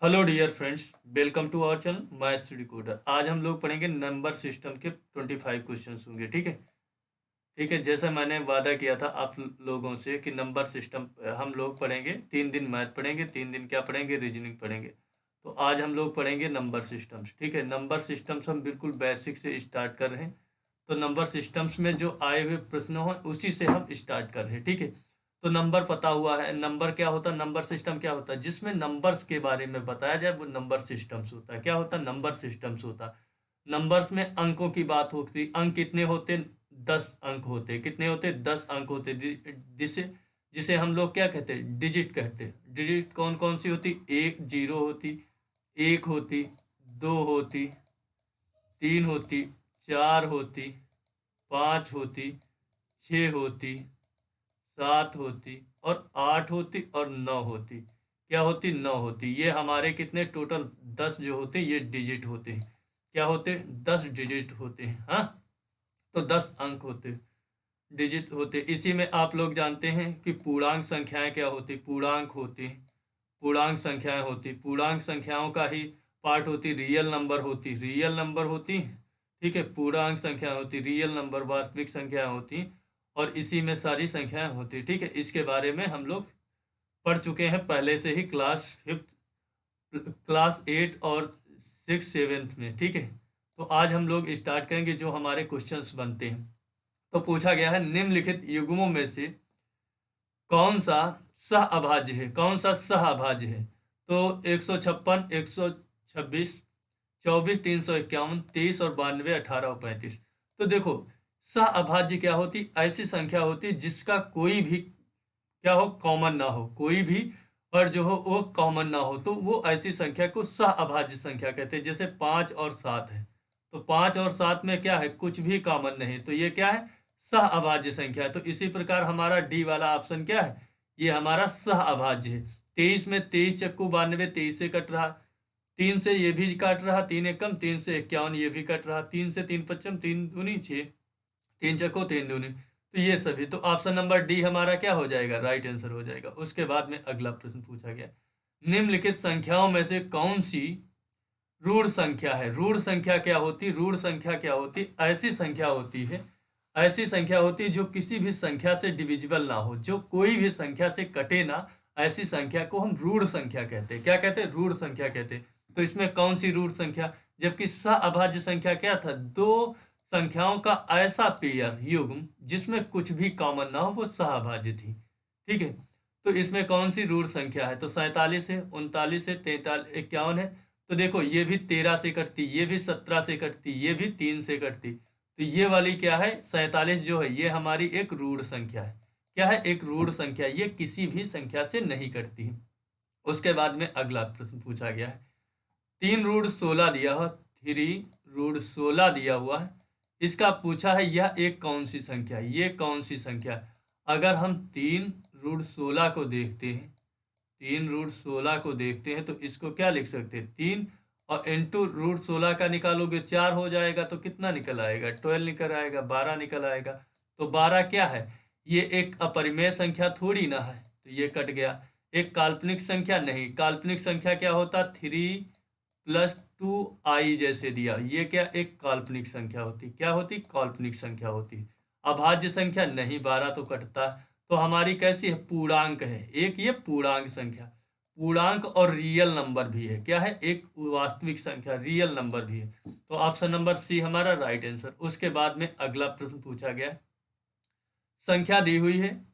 Hello dear friends, welcome to our channel my study coder. आज हम लोग पढ़ेंगे नंबर सिस्टम के 25 क्वेश्चंस होंगे। ठीक है। ठीक है, जैसा मैंने वादा किया था आप लोगों से कि नंबर सिस्टम हम लोग पढ़ेंगे। 3 दिन मैथ पढ़ेंगे, 3 दिन क्या पढ़ेंगे, रीजनिंग पढ़ेंगे। तो आज हम लोग पढ़ेंगे नंबर सिस्टम्स। ठीक है, नंबर सिस्टम्स हम बिल्कुल बेसिक से स्टार्ट कर रहे हैं। तो नंबर सिस्टम्स में जो आए हुए प्रश्न हो उसी से हम स्टार्ट कर रहे हैं। ठीक है। तो नंबर पता हुआ है, नंबर क्या होता है, नंबर सिस्टम क्या होता है, जिसमें नंबर्स के बारे में बताया जाए वो नंबर सिस्टम्स होता है। क्या होता है, नंबर सिस्टम्स होता है। नंबर्स में अंकों की बात होती, अंक कितने होते, 10 अंक होते। कितने होते, 10 अंक होते। जिसे जिसे हम लोग क्या कहते हैं, डिजिट कहते हैं। डिजिट कौन कौन सी होती, एक जीरो होती, एक होती, दो होती, तीन होती, चार होती, पाँच होती, छः होती, सात होती और आठ होती और नौ होती। क्या होती, नौ होती। ये हमारे कितने टोटल 10 जो होते हैं ये डिजिट होते हैं। क्या होते हैं, 10 डिजिट होते हैं। हाँ, तो 10 अंक होते हैं, डिजिट होते। इसी में आप लोग जानते हैं कि पूर्णांक संख्याएं क्या होती, पूर्णांक होती, पूर्णांक संख्याएं होती। पूर्णांक संख्याओं का ही पार्ट होती, रियल नंबर होती, रियल नंबर होती। ठीक है, पूर्णांक संख्या होती, रियल नंबर वास्तविक संख्याएं होती। और इसी में सारी संख्याएं होती। ठीक है, इसके बारे में हम लोग पढ़ चुके हैं पहले से ही, क्लास 5, क्लास 8 और 6 7 में। ठीक है। तो आज हम लोग स्टार्ट करेंगे जो हमारे क्वेश्चंस बनते हैं। तो पूछा गया है निम्नलिखित युग्मों में से कौन सा सह अभाज्य है, कौन सा सह अभाज्य है। तो 156, 126, 24, 351, 23 और 92, 18 और 35। तो देखो, सह अभाज्य क्या होती, ऐसी संख्या होती जिसका कोई भी क्या हो, कॉमन ना हो, कोई भी और जो हो वो कॉमन ना हो, तो वो ऐसी संख्या को सह अभाज्य संख्या कहते हैं। जैसे 5 और 7 है, तो 5 और 7 में क्या है, कुछ भी कॉमन नहीं, तो ये क्या है, सह अभाज्य संख्या है। तो इसी प्रकार हमारा डी वाला ऑप्शन क्या है, ये हमारा सह अभाज्य है। 23 में 23 चक्कू 92, 23 से कट रहा, 3 से ये भी काट रहा, 3 एकम 3 से 51 ये भी कट रहा, 3 से 3 पच्चम 3 दूनी 6, 3 चक्को 3 दूनी। तो ये सभी, तो ऑप्शन नंबर डी हमारा क्या हो जाएगा, राइट आंसर हो जाएगा। उसके बाद में अगला प्रश्न पूछा गया, निम्नलिखित संख्याओं में से कौन सी ऋण संख्या है। ऋण संख्या क्या होती, ऋण संख्या क्या होती, ऐसी संख्या होती है, ऐसी संख्या होती है जो किसी भी संख्या से डिविजिबल ना हो, जो कोई भी संख्या से कटे ना, ऐसी संख्या को हम ऋण संख्या कहते हैं। क्या कहते हैं, ऋण संख्या कहते हैं। तो इसमें कौन सी ऋण संख्या, जबकि सह संख्या क्या था, दो संख्याओं का ऐसा पेयर युग्म जिसमें कुछ भी कॉमन ना हो, वो सहअभाज्य थी। ठीक है। तो इसमें कौन सी ऋण संख्या है, तो 47 है, 39 है, 43, 51 है। तो देखो, ये भी 13 से कटती, ये भी 17 से कटती, ये भी 3 से कटती। तो ये वाली क्या है, 47 जो है ये हमारी एक ऋण संख्या है। क्या है, एक ऋण संख्या, ये किसी भी संख्या से नहीं कटती है। उसके बाद में अगला प्रश्न पूछा गया है, 3√16 दिया हो, 3√16 दिया हुआ है। इसका पूछा है यह एक कौन सी संख्या है, ये कौन सी संख्या है। अगर हम 3√16 को देखते हैं, 3√16 को देखते हैं तो इसको क्या लिख सकते हैं, 3 और इंटू √16 का निकालोगे 4 हो जाएगा, तो कितना निकल आएगा, 12 निकल आएगा, 12 निकल आएगा। तो 12 क्या है, ये एक अपरिमेय संख्या थोड़ी ना है, तो ये कट गया। एक काल्पनिक संख्या नहीं, काल्पनिक संख्या क्या होता, 3+2i जैसे दिया, ये क्या एक काल्पनिक संख्या होती, क्या होती, काल्पनिक संख्या होती। अभाज्य संख्या नहीं, 12 तो कटता। तो हमारी कैसी है, पूर्णांक है एक, ये पूर्णांक संख्या, पूर्णांक और रियल नंबर भी है। क्या है, एक वास्तविक संख्या, रियल नंबर भी है। तो ऑप्शन नंबर सी हमारा राइट आंसर। उसके बाद में अगला प्रश्न पूछा गया, संख्या दी हुई है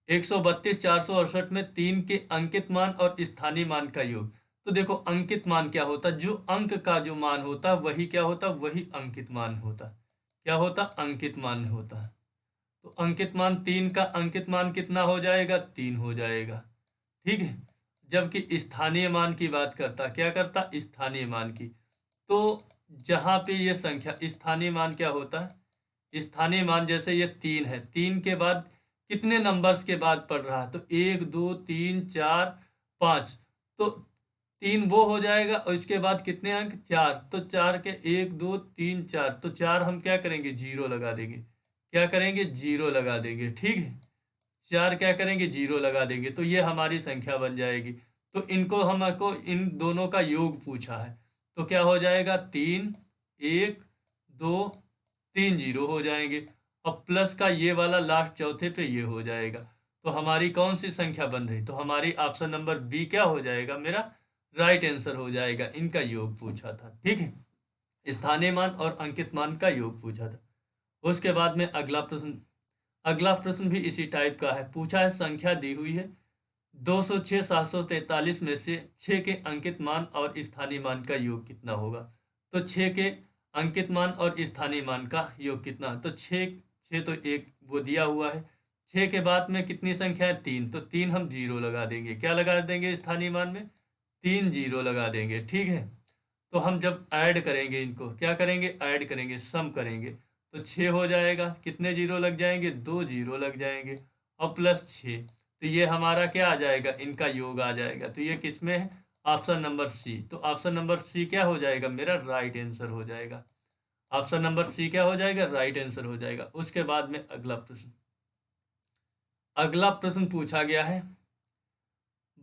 132 468 में 3 के अंकित मान और स्थानीय मान का योग। तो देखो, अंकित मान क्या होता, जो अंक का जो मान होता वही क्या होता, वही अंकित मान होता। क्या होता, अंकित मान होता। तो अंकित मान 3 का अंकित मान कितना हो जाएगा, 3 हो जाएगा। ठीक है। जबकि स्थानीय मान की बात करता, क्या करता, स्थानीय मान की। तो जहाँ पे ये संख्या स्थानीय मान क्या होता है, स्थानीय मान जैसे ये 3 है, 3 के बाद कितने नंबर्स के बाद पढ़ रहा है, तो 1 2 3 4 5। तो 3 वो हो जाएगा और इसके बाद कितने अंक, 4। तो 4 के 1 2 3 4, तो 4 हम क्या करेंगे, जीरो लगा देंगे। क्या करेंगे, जीरो लगा देंगे। ठीक है, 4 क्या करेंगे, जीरो लगा देंगे, तो ये हमारी संख्या बन जाएगी। तो इनको हमको इन दोनों का योग पूछा है, तो क्या हो जाएगा 3 1 2 3 0 हो जाएंगे। अब प्लस का ये वाला लास्ट चौथे पे ये हो जाएगा। तो हमारी कौन सी संख्या बन रही, तो हमारी ऑप्शन नंबर बी क्या हो जाएगा, मेरा राइट आंसर हो जाएगा। इनका योग पूछा था, ठीक है, स्थानीय मान और अंकित मान का योग पूछा था। उसके बाद में अगला प्रश्न भी इसी टाइप का है। पूछा है संख्या दी हुई है 206 743 में से 6 के अंकित मान और स्थानीय मान का योग कितना होगा। तो 6 के अंकित मान और स्थानीय मान का योग कितना, तो 6 तो एक वो दिया हुआ है। 6 के बाद में कितनी संख्या है 3, तो 3 हम जीरो लगा देंगे। क्या लगा देंगे स्थानीय मान में, 3 जीरो लगा देंगे, ठीक है। तो हम जब ऐड करेंगे, इनको क्या करेंगे, ऐड करेंगे, सम करेंगे, तो 6 हो जाएगा। कितने जीरो लग जाएंगे, 2 जीरो लग जाएंगे, और प्लस 6, तो ये हमारा क्या आ जाएगा, इनका योग आ जाएगा। तो ये किस में है, ऑप्शन नंबर सी। तो ऑप्शन नंबर सी क्या हो जाएगा, मेरा राइट आंसर हो जाएगा। ऑप्शन नंबर सी क्या हो जाएगा, राइट आंसर हो जाएगा। उसके बाद में अगला प्रश्न पूछा गया है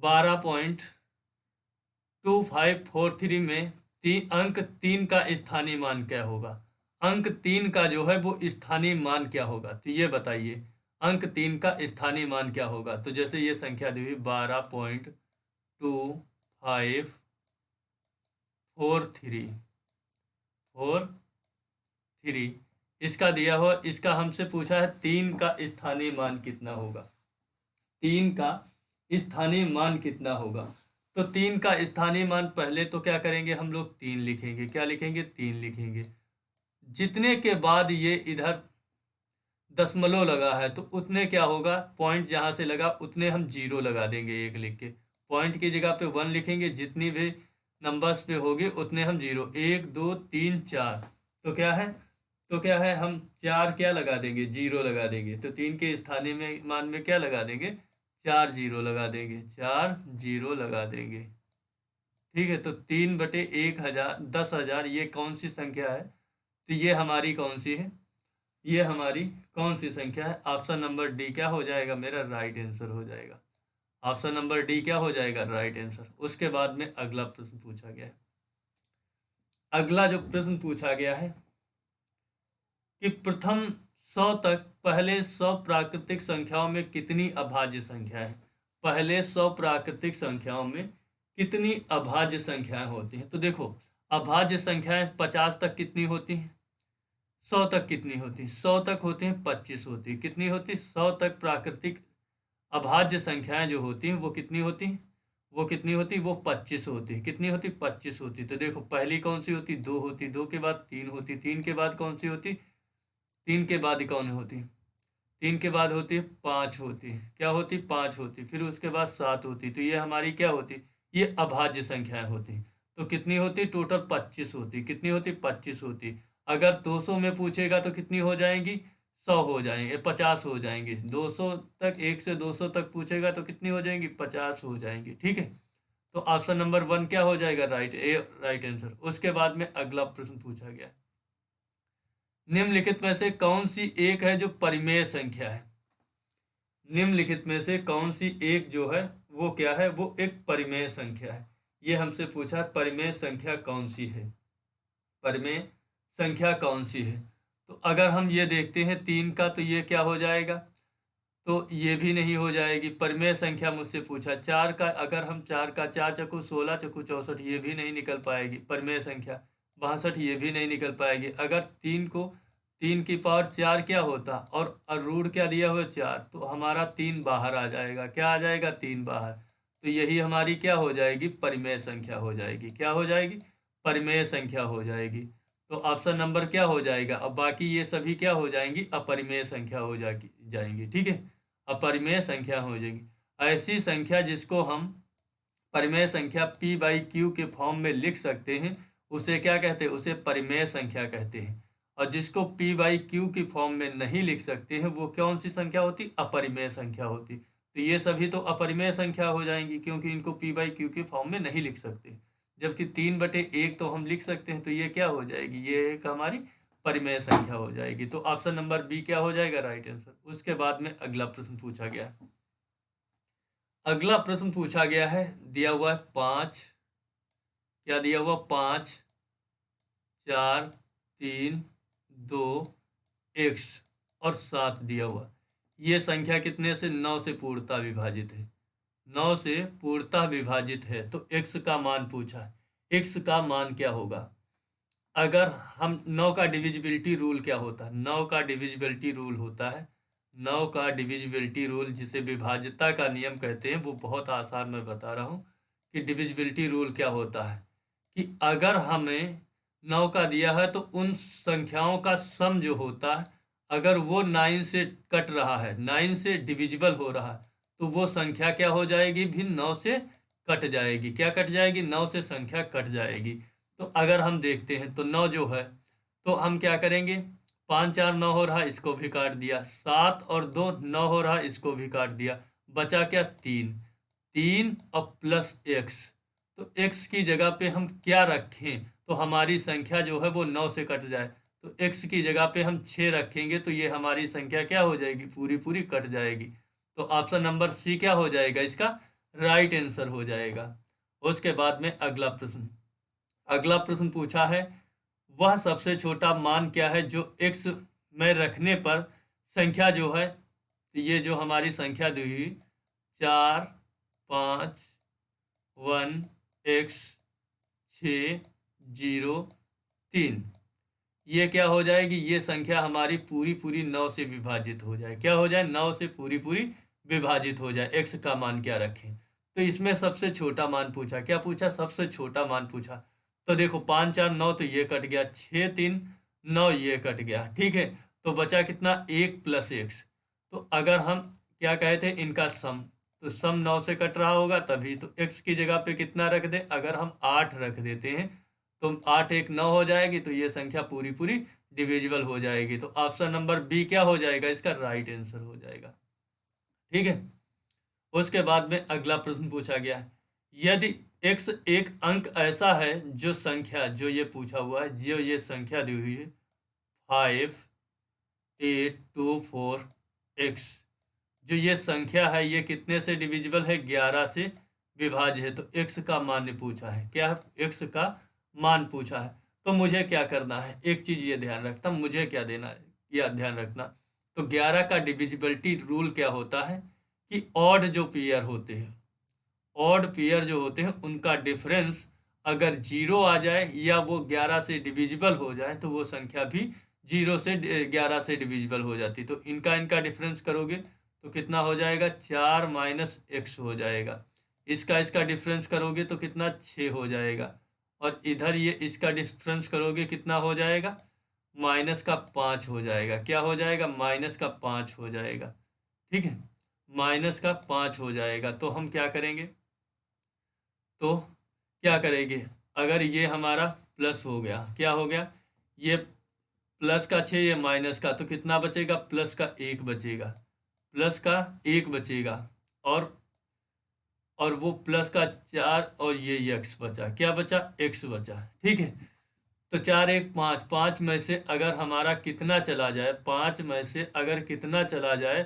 12.2543 में अंक 3 का स्थानीय मान क्या होगा। अंक 3 का जो है वो स्थानीय मान क्या होगा, तो ये बताइए अंक 3 का स्थानीय मान क्या होगा। तो जैसे ये संख्या दी हुई 12.2543 इसका दिया हुआ, इसका हमसे पूछा है 3 का स्थानीय मान कितना होगा। 3 का स्थानीय मान कितना होगा, तो 3 का स्थानीय मान पहले तो क्या करेंगे हम लोग, 3 लिखेंगे। क्या लिखेंगे, 3 लिखेंगे। जितने के बाद ये इधर दशमलव लगा है तो उतने क्या होगा, पॉइंट जहाँ से लगा उतने हम जीरो लगा देंगे, एक लिख के। पॉइंट की जगह पे 1 लिखेंगे, जितनी भी नंबर्स पे होगी उतने हम जीरो, 1 2 3 4, तो क्या है हम 4 क्या लगा देंगे, जीरो लगा देंगे। तो 3 के स्थानीय में मान में क्या लगा देंगे, 4 जीरो लगा देंगे, 4 जीरो लगा देंगे, ठीक है। तो 3/1000 10,000 ये कौन सी संख्या है, तो ये हमारी कौन सी है, ये हमारी कौन सी संख्या है। ऑप्शन नंबर डी क्या हो जाएगा, मेरा राइट आंसर हो जाएगा। ऑप्शन नंबर डी क्या हो जाएगा, राइट आंसर। उसके बाद में अगला प्रश्न पूछा गया है। अगला जो प्रश्न पूछा गया है कि प्रथम 100 तक पहले 100 प्राकृतिक संख्याओं में कितनी अभाज्य संख्या है। पहले 100 प्राकृतिक संख्याओं में कितनी अभाज्य संख्याएं होती हैं। तो देखो अभाज्य संख्याएं 50 तक कितनी होती हैं, 100 तक कितनी होती है, 100 तक होती हैं 25 होती है। कितनी होती है, 100 तक प्राकृतिक अभाज्य संख्याएं जो होती हैं वो कितनी होती हैं, वो 25 होती है। कितनी होती, 25 होती। तो देखो पहली कौन सी होती, 2 होती, 2 के बाद 3 होती, 3 के बाद कौन सी होती, 3 के बाद कौन होती, 3 के बाद होती है 5 होती, क्या होती, 5 होती। फिर उसके बाद 7 होती। तो ये हमारी क्या होती, ये अभाज्य संख्याएं होती। तो कितनी होती, टोटल 25 होती। कितनी होती, 25 होती। अगर 200 में पूछेगा तो कितनी हो जाएंगी, 100 हो जाएंगे, 50 हो जाएंगी। 200 तक, 1 से 200 तक पूछेगा तो कितनी हो जाएंगी, 50 हो जाएंगी, ठीक है। तो ऑप्शन नंबर 1 क्या हो जाएगा, राइट आंसर। उसके बाद में अगला प्रश्न पूछा गया, निम्नलिखित में से कौन सी एक है जो परिमेय संख्या है। निम्नलिखित में से कौन सी एक जो है वो क्या है, वो एक परिमेय संख्या है। ये हमसे पूछा परिमेय संख्या कौन सी है, परिमेय संख्या कौन सी है। तो अगर हम ये देखते हैं 3 का, तो ये क्या हो जाएगा, तो ये भी नहीं हो जाएगी। परिमेय संख्या मुझसे पूछा 4 का, अगर हम 4 का 4 चक्कू 16 चक्कू 64, ये भी नहीं निकल पाएगी। परिमेय संख्या 62, ये भी नहीं निकल पाएगी। अगर 3 की पावर 4 क्या होता, और रूट क्या दिया हुआ 4, तो हमारा 3 बाहर आ जाएगा। क्या आ जाएगा, 3 बाहर। तो यही हमारी क्या हो जाएगी, परिमेय संख्या हो जाएगी। क्या हो जाएगी, परिमेय संख्या हो जाएगी। तो ऑप्शन नंबर क्या हो जाएगा, अब बाकी ये सभी क्या हो जाएंगी, अपरिमेय संख्या हो जाएंगी, ठीक है, अपरिमेय संख्या हो जाएगी। ऐसी संख्या जिसको हम परिमेय संख्या p/q के फॉर्म में लिख सकते हैं उसे क्या कहते हैं, उसे परिमेय संख्या कहते हैं। और जिसको p/q की फॉर्म में नहीं लिख सकते हैं वो कौन सी संख्या होती, अपरिमेय संख्या होती। तो ये सभी तो अपरिमेय संख्या हो जाएंगी क्योंकि इनको p/q के फॉर्म में नहीं लिख सकते। जबकि 3/1 तो हम लिख सकते हैं। तो ये क्या हो जाएगी, ये एक हमारी परिमेय संख्या हो जाएगी। तो ऑप्शन नंबर बी क्या हो जाएगा, राइट आंसर। उसके बाद में अगला प्रश्न पूछा गया, अगला प्रश्न पूछा गया है, दिया हुआ है 5, क्या दिया हुआ 5 4 3 2 x और 7 दिया हुआ। ये संख्या कितने से 9 से पूर्णतः विभाजित है, 9 से पूर्णतः विभाजित है। तो x का मान पूछा है, x का मान क्या होगा। अगर हम 9 का डिविजिबिलिटी रूल क्या होता है, 9 का डिविजिबिलिटी रूल होता है, 9 का डिविजिबिलिटी रूल जिसे विभाज्यता का नियम कहते हैं, वो बहुत आसान मैं बता रहा हूँ कि डिविजिबिलिटी रूल क्या होता है कि अगर हमें 9 का दिया है तो उन संख्याओं का सम जो होता है, अगर वो 9 से कट रहा है, 9 से डिविजिबल हो रहा है, तो वो संख्या क्या हो जाएगी, भी 9 से कट जाएगी। क्या कट जाएगी, 9 से संख्या कट जाएगी। तो अगर हम देखते हैं तो 9 जो है, तो हम क्या करेंगे, 5 4 9 हो रहा, इसको भी काट दिया, 7 और 2 9 हो रहा, इसको भी काट दिया, बचा क्या 3, 3 और प्लस x। तो x की जगह पे हम क्या रखें, तो हमारी संख्या जो है वो 9 से कट जाए, तो x की जगह पे हम 6 रखेंगे, तो ये हमारी संख्या क्या हो जाएगी, पूरी पूरी कट जाएगी। तो ऑप्शन नंबर सी क्या हो जाएगा, इसका राइट आंसर हो जाएगा। उसके बाद में अगला प्रश्न, अगला प्रश्न पूछा है, वह सबसे छोटा मान क्या है जो x में रखने पर संख्या जो है, ये जो हमारी संख्या दी हुई 4 5 1 x 6 0 3, ये क्या हो जाएगी, ये संख्या हमारी पूरी पूरी 9 से विभाजित हो जाए, क्या हो जाए, 9 से पूरी पूरी विभाजित हो जाए। x का मान क्या रखें, तो इसमें सबसे छोटा मान पूछा, क्या पूछा, सबसे छोटा मान पूछा। तो देखो 5 4 9 तो ये कट गया, 6 3 9 ये कट गया, ठीक है। तो बचा कितना, 1 प्लस x। तो अगर हम क्या कहते हैं, इनका सम, तो सम 9 से कट रहा होगा तभी, तो x की जगह पे कितना रख दे, अगर हम 8 रख देते हैं तो 8 1 9 हो जाएगी, तो ये संख्या पूरी पूरी डिविजिबल हो जाएगी। तो ऑप्शन नंबर बी क्या हो जाएगा, इसका राइट आंसर हो जाएगा, ठीक है। उसके बाद में अगला प्रश्न पूछा गया है, यदि x एक अंक ऐसा है जो संख्या, जो ये पूछा हुआ है, जो ये संख्या दी हुई है 5 8 2 4 x, जो ये संख्या है ये कितने से डिविजिबल है, 11 से विभाज्य है। तो x का मान पूछा है, क्या है, x का मान पूछा है। तो मुझे क्या करना है, एक चीज ये ध्यान रखना, मुझे क्या देना है, या ध्यान रखना, तो 11 का डिविजिबिलिटी रूल क्या होता है कि ऑड जो पेयर होते हैं, ऑड पेयर जो होते हैं उनका डिफरेंस अगर 0 आ जाए या वो 11 से डिविजिबल हो जाए, तो वो संख्या भी 0 से 11 से डिविजिबल हो जाती। तो इनका डिफरेंस करोगे तो कितना हो जाएगा, 4 माइनस x हो जाएगा। इसका डिफरेंस करोगे तो कितना, 6 हो जाएगा। और इधर ये इसका डिफरेंस करोगे कितना हो जाएगा, माइनस का 5 हो जाएगा। क्या हो जाएगा, माइनस का 5 हो जाएगा, ठीक है, माइनस का 5 हो जाएगा। तो हम क्या करेंगे, तो क्या करेंगे, अगर ये हमारा प्लस हो गया, क्या हो गया, ये प्लस का 6 ये माइनस का, तो कितना बचेगा, प्लस का 1 बचेगा, प्लस का 1 बचेगा। और वो प्लस का 4 और ये x बचा, क्या बचा, x बचा, ठीक है। तो 4 1 5, 5 में से अगर हमारा कितना चला जाए, 5 में से अगर कितना चला जाए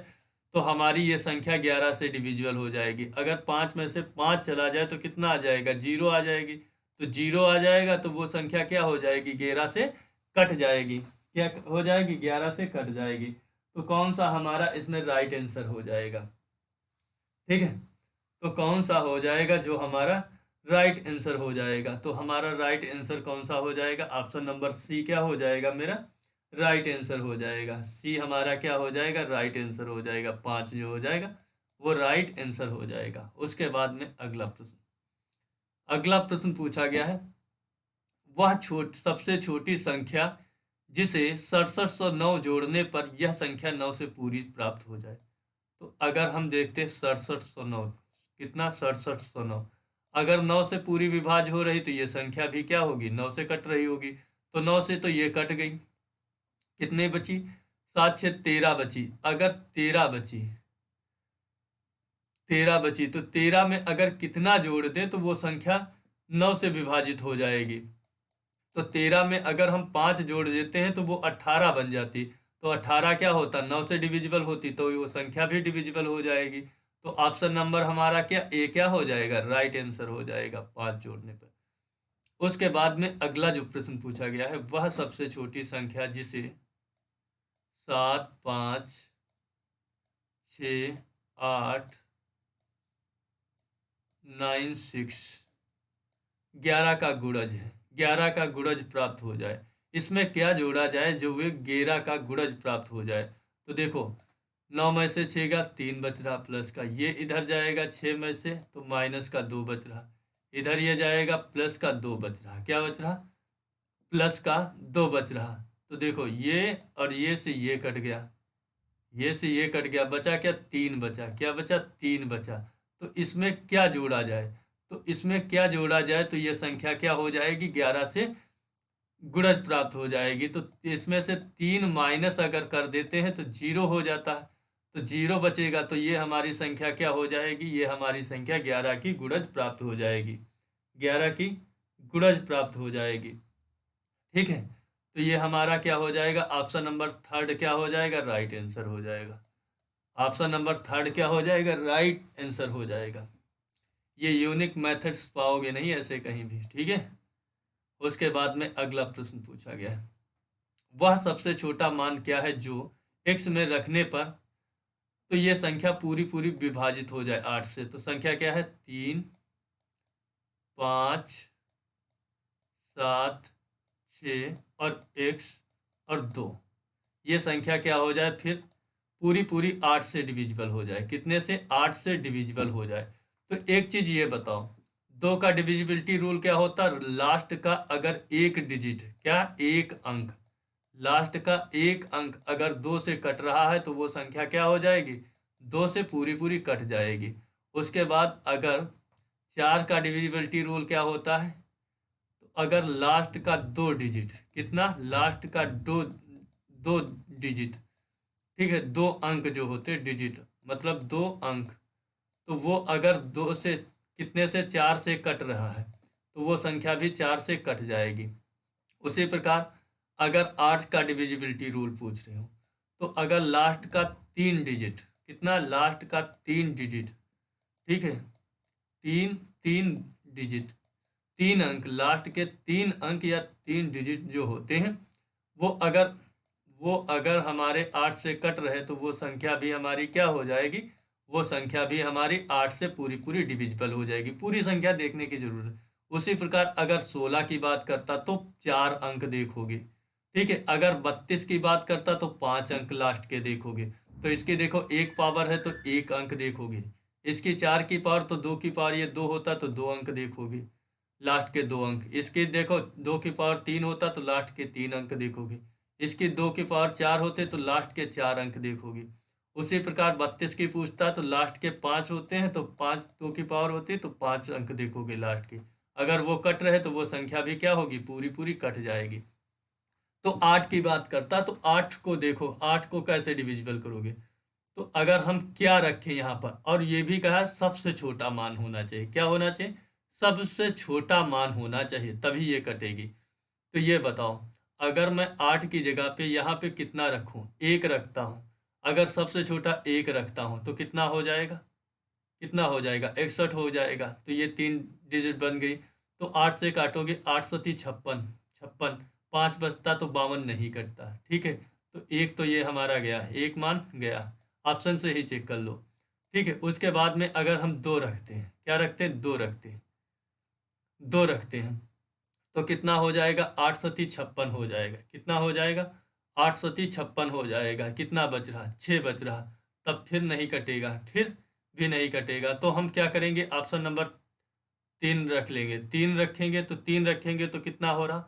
तो हमारी ये संख्या 11 से डिविजिबल हो जाएगी। अगर 5 में से 5 चला जाए तो कितना आ जाएगा, 0 आ जाएगी। तो 0 आ जाएगा तो वो संख्या क्या हो जाएगी, 11 से कट जाएगी। क्या हो जाएगी, 11 से कट जाएगी। तो कौन सा हमारा इसमें राइट आंसर हो जाएगा, ठीक है। तो कौन सा हो जाएगा जो हमारा राइट आंसर हो जाएगा, तो हमारा राइट आंसर कौन सा हो जाएगा, ऑप्शन नंबर सी क्या हो जाएगा, मेरा राइट आंसर हो जाएगा। सी हमारा क्या हो जाएगा, राइट आंसर हो जाएगा। 5 जो हो जाएगा वो राइट आंसर हो जाएगा। उसके बाद में अगला प्रश्न, अगला प्रश्न पूछा गया है, वह सबसे छोटी संख्या जिसे 6709 जोड़ने पर यह संख्या 9 से पूरी प्राप्त हो जाए। तो अगर हम देखते 6709, कितना, 6709, अगर 9 से पूरी विभाज्य हो रही तो ये संख्या भी क्या होगी, 9 से कट रही होगी। तो 9 से तो ये कट गई, कितने बची, 7 6 13 बची। अगर 13 बची, 13 बची तो 13 में अगर कितना जोड़ दें तो वो संख्या 9 से विभाजित हो जाएगी। तो 13 में अगर हम 5 जोड़ देते हैं तो वो 18 बन जाती। तो 18 क्या होता, 9 से डिविजिबल होती, तो वो संख्या भी डिविजिबल हो जाएगी। तो ऑप्शन नंबर हमारा क्या ए क्या हो जाएगा, राइट आंसर हो जाएगा 5 जोड़ने पर। उसके बाद में अगला जो प्रश्न पूछा गया है वह सबसे छोटी संख्या जिसे 7, 5, 6, 8, 9, 6, 11 का गुणज है, 11 का गुणज प्राप्त हो जाए। इसमें क्या जोड़ा जाए जो वे 11 का गुणज प्राप्त हो जाए। तो देखो 9 में से 6 का 3 बच रहा प्लस का, ये इधर जाएगा 6 में से तो माइनस का 2 बच रहा, इधर ये जाएगा प्लस का 2 बच रहा, क्या बच रहा, प्लस का 2 बच रहा। तो देखो ये और ये से ये कट गया, ये से ये कट गया, बचा क्या, 3 बचा, क्या बचा, 3 बचा। तो इसमें क्या जोड़ा जाए, तो इसमें क्या जोड़ा जाए, तो ये संख्या क्या हो जाएगी, 11 से गुणज प्राप्त हो जाएगी। तो इसमें से 3 माइनस अगर कर देते हैं तो 0 हो जाता है, तो 0 बचेगा, तो ये हमारी संख्या क्या हो जाएगी, ये हमारी संख्या 11 की गुणज प्राप्त हो जाएगी, 11 की गुणज प्राप्त हो जाएगी। ठीक है, तो ये हमारा क्या हो जाएगा, ऑप्शन नंबर थर्ड क्या हो जाएगा, राइट आंसर हो जाएगा। ऑप्शन नंबर थर्ड क्या हो जाएगा, राइट आंसर हो जाएगा। ये यूनिक मेथड्स पाओगे नहीं ऐसे कहीं भी, ठीक है। उसके बाद में अगला प्रश्न पूछा गया है, वह सबसे छोटा मान क्या है जो x में रखने पर तो ये संख्या पूरी पूरी विभाजित हो जाए 8 से। तो संख्या क्या है, 3, 5, 7, 6 और x और 2, ये संख्या क्या हो जाए फिर पूरी पूरी 8 से डिविजिबल हो जाए। कितने से, 8 से डिविजिबल हो जाए। तो एक चीज ये बताओ, 2 का डिविजिबिलिटी रूल क्या होता है, लास्ट का अगर एक डिजिट, क्या, एक अंक, लास्ट का एक अंक अगर 2 से कट रहा है तो वो संख्या क्या हो जाएगी, 2 से पूरी पूरी कट जाएगी। उसके बाद अगर 4 का डिविजिबिलिटी रूल क्या होता है, तो अगर लास्ट का 2 डिजिट, कितना, लास्ट का दो दो डिजिट, ठीक है, 2 अंक जो होते डिजिट मतलब 2 अंक, तो वो अगर 2 से कितने से, 4 से कट रहा है तो वो संख्या भी 4 से कट जाएगी। उसी प्रकार अगर 8 का डिविजिबिलिटी रूल पूछ रहे हो तो अगर लास्ट का 3 डिजिट, कितना, लास्ट का 3 डिजिट, ठीक है, तीन तीन डिजिट, 3 अंक, लास्ट के 3 अंक या 3 डिजिट जो होते हैं वो अगर हमारे 8 से कट रहे तो वो संख्या भी हमारी क्या हो जाएगी, वो संख्या भी हमारी 8 से पूरी पूरी डिविजिबल हो जाएगी। पूरी संख्या देखने की जरूरत है। उसी प्रकार अगर 16 की बात करता तो 4 अंक देखोगे, ठीक है, अगर 32 की बात करता तो 5 अंक लास्ट के देखोगे। तो इसकी देखो 1 पावर है तो 1 अंक देखोगे, इसकी 4 की पावर तो 2 की पावर ये 2 होता तो 2 अंक देखोगे, लास्ट के 2 अंक। इसकी देखो 2 की पावर 3 होता तो लास्ट के 3 अंक देखोगे, इसकी 2 की पावर 4 होते तो लास्ट के 4 अंक देखोगे। उसी प्रकार 32 की पूछता तो लास्ट के 5 होते हैं तो 5 2 की पावर होती है तो 5 अंक देखोगे लास्ट के। अगर वो कट रहे तो वो संख्या भी क्या होगी, पूरी पूरी कट जाएगी। तो 8 की बात करता तो 8 को देखो, 8 को कैसे डिविजिबल करोगे, तो अगर हम क्या रखें यहाँ पर, और ये भी कहा सबसे छोटा मान होना चाहिए, क्या होना चाहिए, सबसे छोटा मान होना चाहिए तभी ये कटेगी। तो ये बताओ, अगर मैं 8 की जगह पे यहाँ पे कितना रखूँ, 1 रखता हूँ, अगर सबसे छोटा 1 रखता हूँ तो कितना हो जाएगा, कितना हो जाएगा, 61 हो जाएगा। तो ये 3 डिजिट बन गई। तो 8 से काटोगे, 8 सती 56, 56, 5 बचता तो 52 नहीं कटता, ठीक है। तो एक तो ये हमारा गया, एक मान गया, ऑप्शन से ही चेक कर लो, ठीक है। उसके बाद में अगर हम 2 रखते हैं, क्या रखते हैं, 2 रखते हैं, 2 रखते हैं तो कितना हो जाएगा, 8 सती 56 हो जाएगा, कितना हो जाएगा, 8 सती 56 हो जाएगा। कितना बच रहा, 6 बच रहा, तब फिर नहीं कटेगा, फिर भी नहीं कटेगा। तो हम क्या करेंगे, ऑप्शन नंबर 3 रख लेंगे, 3 रखेंगे तो 3 रखेंगे तो कितना हो रहा,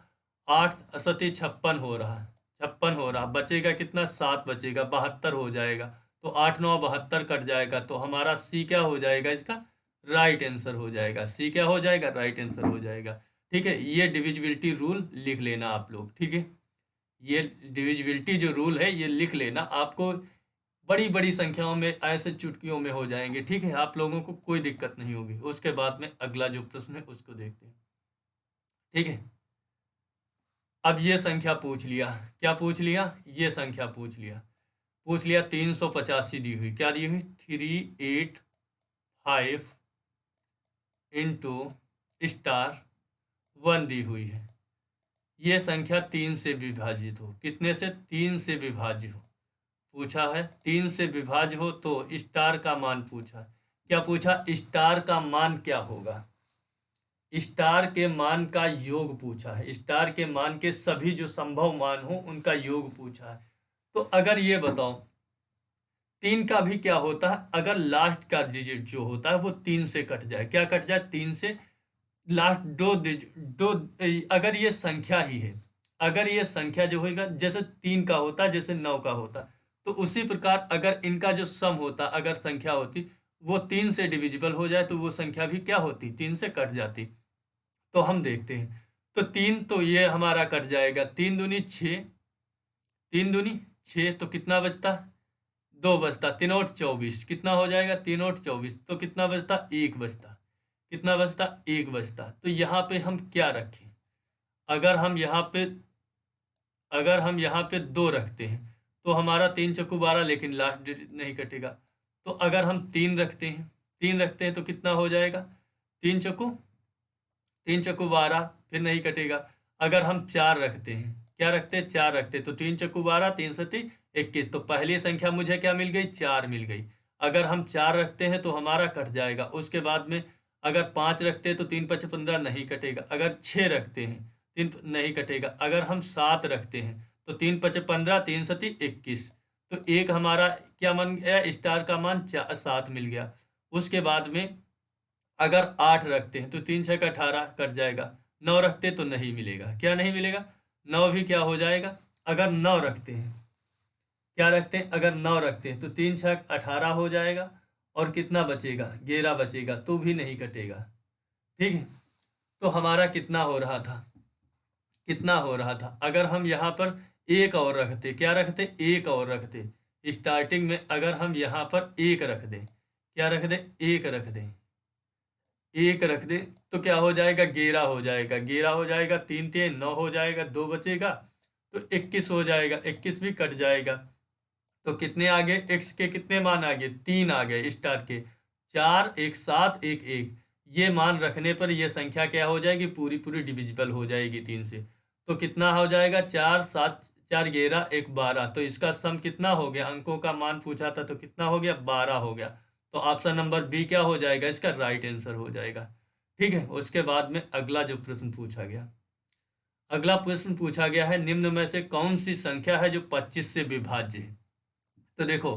8 सती 56 हो रहा, 56 हो रहा, बचेगा कितना, 7 बचेगा, 72 हो जाएगा। तो 8 9 72 कट जाएगा, तो हमारा सी क्या हो जाएगा, इसका राइट आंसर हो जाएगा। सी क्या हो जाएगा, राइट आंसर हो जाएगा, ठीक है। ये डिविजिबिलिटी रूल लिख लेना आप लोग, ठीक है। ये डिविजिबिलिटी जो रूल है ये लिख लेना, आपको बड़ी बड़ी संख्याओं में ऐसे चुटकियों में हो जाएंगे, ठीक है, आप लोगों को कोई दिक्कत नहीं होगी। उसके बाद में अगला जो प्रश्न है उसको देखते हैं, ठीक है। अब ये संख्या पूछ लिया, क्या पूछ लिया, ये संख्या पूछ लिया 385 दी हुई, क्या दी हुई, 38 5 इंटू स्टार 1 दी हुई है। ये संख्या 3 से विभाजित हो। कितने से? 3 से विभाज्य हो। पूछा है 3 से विभाज्य हो तो स्टार का मान पूछा है। क्या पूछा? स्टार का मान क्या होगा? स्टार के मान का योग पूछा है। स्टार के मान के सभी जो संभव मान हो उनका योग पूछा है। तो अगर ये बताओ 3 का भी क्या होता है? अगर लास्ट का डिजिट जो होता है वो 3 से कट जाए। क्या कट जाए? 3 से। लास्ट दो अगर ये संख्या ही है, अगर ये संख्या जो होगा जैसे 3 का होता है, जैसे 9 का होता, तो उसी प्रकार अगर इनका जो सम होता, अगर संख्या होती वो 3 से डिविजिबल हो जाए तो वो संख्या भी क्या होती? 3 से कट जाती। तो हम देखते हैं। तो 3 तो ये हमारा कट जाएगा। 3 दूनी 6, 3 दूनी 6 तो कितना बचता? 2 बचता। 3 और 24 कितना हो जाएगा? 3 और 24 तो कितना बचता? 1 बचता। कितना बचता? 1 बचता। तो यहाँ पे हम क्या रखें? अगर हम यहाँ पे अगर हम यहाँ पे 2 रखते हैं तो हमारा 3 चक्कू 12, लेकिन लास्ट डिजिट नहीं कटेगा। तो अगर हम 3 रखते हैं, 3 रखते हैं तो कितना हो जाएगा? 3 चक्कू 12, फिर नहीं कटेगा। अगर हम 4 रखते हैं, क्या रखते हैं? 4 रखते हैं तो 3 चक्कू 12, 3 सती 21। तो पहली संख्या मुझे क्या मिल गई? 4 मिल गई। अगर हम 4 रखते हैं तो हमारा कट जाएगा। उसके बाद में अगर 5 रखते हैं तो 3 5 15 नहीं कटेगा। अगर 6 रखते हैं 3 नहीं कटेगा। अगर हम 7 रखते हैं तो 3 5 15, 3 सती 21। तो एक हमारा क्या मान गया? स्टार का मान 7 मिल गया। उसके बाद में अगर 8 रखते हैं तो 3 6 18 कट जाएगा। 9 रखते तो नहीं मिलेगा। क्या नहीं मिलेगा? 9 भी क्या हो जाएगा? अगर 9 रखते हैं, क्या रखते हैं? अगर 9 रखते हैं तो 3 6 18 हो जाएगा। और कितना बचेगा? 11 बचेगा, तो भी नहीं कटेगा। ठीक है। तो हमारा कितना हो रहा था? कितना हो रहा था? अगर हम यहाँ पर एक और रखते, क्या रखते? एक और रखते। स्टार्टिंग में अगर हम यहाँ पर एक रख दें, क्या रख दें? एक रख दें। एक रख दे तो क्या हो जाएगा? 11 हो जाएगा। 11 हो जाएगा। 3 3 9 हो जाएगा। 2 बचेगा तो 21 हो जाएगा। 21 भी कट जाएगा। तो कितने आ गए? एक्स के कितने मान आ गए? 3 आ गए स्टार के। 4 1 7 1 1। ये मान रखने पर यह संख्या क्या हो जाएगी? पूरी पूरी डिविजिबल हो जाएगी 3 से। तो कितना हो जाएगा? 4 7 4 11 1 12। तो इसका सम कितना हो गया? अंकों का मान पूछा था तो कितना हो गया? 12 हो गया। तो ऑप्शन नंबर बी क्या हो जाएगा? इसका राइट आंसर हो जाएगा। ठीक है। उसके बाद में अगला जो प्रश्न पूछा गया, अगला प्रश्न पूछा गया है निम्न में से कौन सी संख्या है जो 25 से विभाज्य है? तो देखो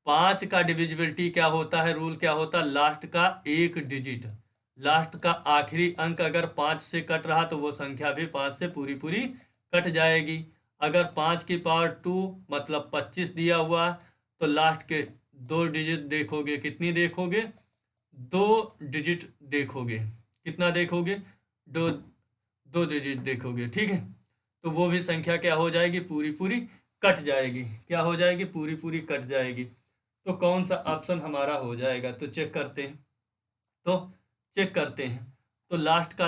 5 का डिविजिबिलिटी क्या होता है? रूल क्या होता है? लास्ट का एक डिजिट, लास्ट का आखिरी अंक अगर 5 से कट रहा तो वो संख्या भी 5 से पूरी पूरी कट जाएगी। अगर 5 की पावर 2 मतलब 25 दिया हुआ तो लास्ट के 2 डिजिट देखोगे। कितनी देखोगे? 2 डिजिट देखोगे। कितना देखोगे? 2 2 डिजिट देखोगे। ठीक है। तो वो भी संख्या क्या हो जाएगी? पूरी पूरी कट जाएगी। क्या हो जाएगी? पूरी पूरी कट जाएगी। तो कौन सा ऑप्शन हमारा हो जाएगा? तो चेक करते हैं। तो चेक करते हैं। तो लास्ट का